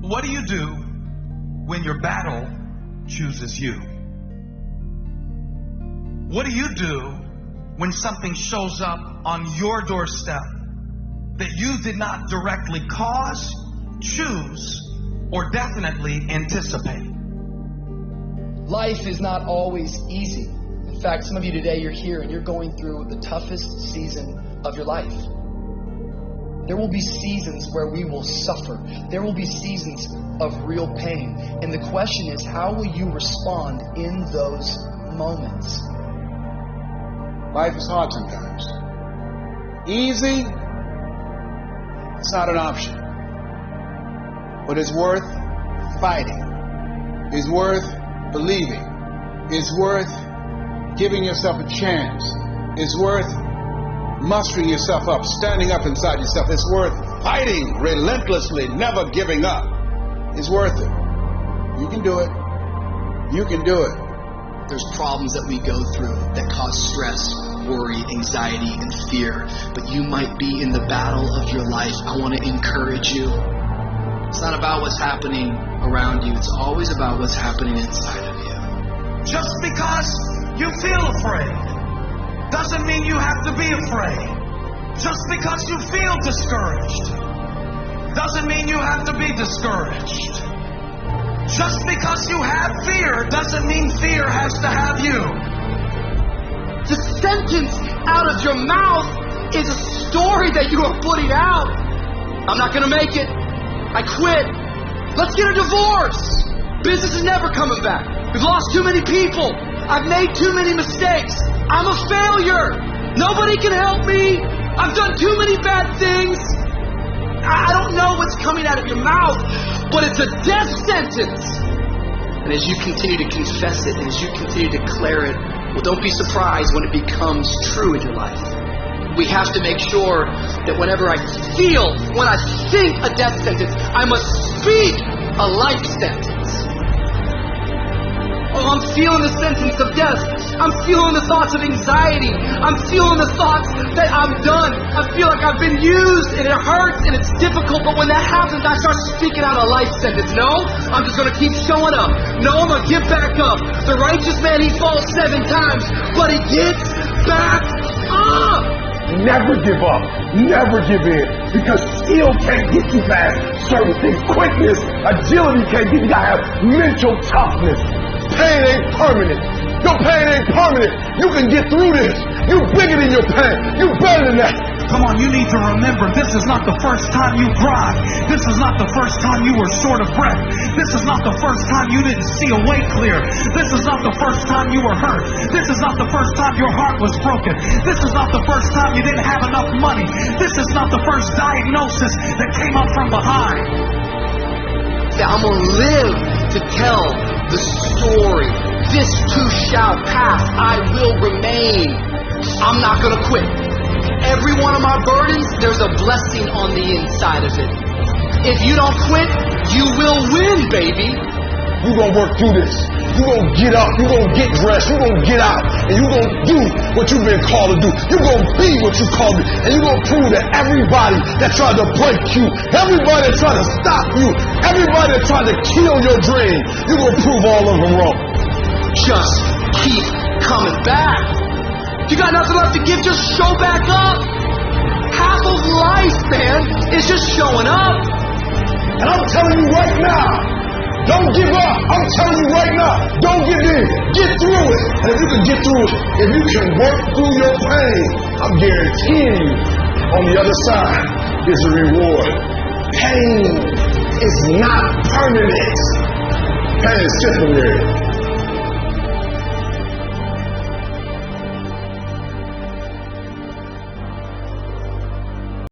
What do you do when your battle chooses you? What do you do when something shows up on your doorstep that you did not directly cause, choose, or definitely anticipate? Life is not always easy. In fact, some of you today, you're here and you're going through the toughest season of your life. There will be seasons where we will suffer. There will be seasons of real pain. And the question is, how will you respond in those moments? Life is hard sometimes. Easy, it's not an option. But it's worth fighting. It's worth believing. It's worth giving yourself a chance. It's worth mustering yourself up, standing up inside yourself. It's worth fighting relentlessly, never giving up. It's worth it. You can do it. You can do it. There's problems that we go through that cause stress, worry, anxiety, and fear. But you might be in the battle of your life. I want to encourage you. It's not about what's happening around you. It's always about what's happening inside of you. Just because you feel afraid doesn't mean you have to be afraid. Just because you feel discouraged doesn't mean you have to be discouraged. Just because you have fear doesn't mean fear has to have you. The sentence out of your mouth is a story that you are putting out. I'm not going to make it. I quit. Let's get a divorce. Business is never coming back. We've lost too many people. I've made too many mistakes. I'm a failure. Nobody can help me. I've done too many bad things. I don't know what's coming out of your mouth, but it's a death sentence. And as you continue to confess it, and as you continue to declare it, well, don't be surprised when it becomes true in your life. We have to make sure that whenever I think a death sentence, I must speak a life sentence. Oh, I'm feeling the sentence of death. I'm feeling the thoughts of anxiety. I'm feeling the thoughts that I'm done. I feel like I've been used and it hurts and it's difficult. But when that happens, I start speaking out a life sentence. No, I'm just going to keep showing up. No, I'm going to get back up. The righteous man, he falls 7 times, but he gets back up. Never give up. Never give in. Because skill can't get you past certain things. Quickness, agility can't get you. You gotta have mental toughness. Pain ain't permanent. Your pain ain't permanent. You can get through this. You bigger than your pain. You better than that. Come on, you need to remember, this is not the first time you cried. This is not the first time you were short of breath. This is not the first time you didn't see a way clear. This is not the first time you were hurt. This is not the first time your heart was broken. This is not the first time you didn't have enough money. This is not the first diagnosis that came up from behind. I'm going to live to tell the story. This too shall pass. I will remain. I'm not going to quit. Every one of my burdens, there's a blessing on the inside of it. If you don't quit, you will win, baby. You're going to work through this. You're going to get up. You're going to get dressed. You're going to get out. And you're going to do what you've been called to do. You're going to be what you called to be. And you're going to prove that everybody that tried to break you, everybody that tried to stop you, everybody that tried to kill your dream, you're going to prove all of them wrong. Just keep coming back. You got nothing left to give, just show back up. Half of life, man, is just showing up. And I'm telling you right now, don't give up. I'm telling you right now, don't give in. Get through it. And if you can get through it, if you can work through your pain, I'm guaranteeing you, on the other side is a reward. Pain is not permanent. Pain is temporary.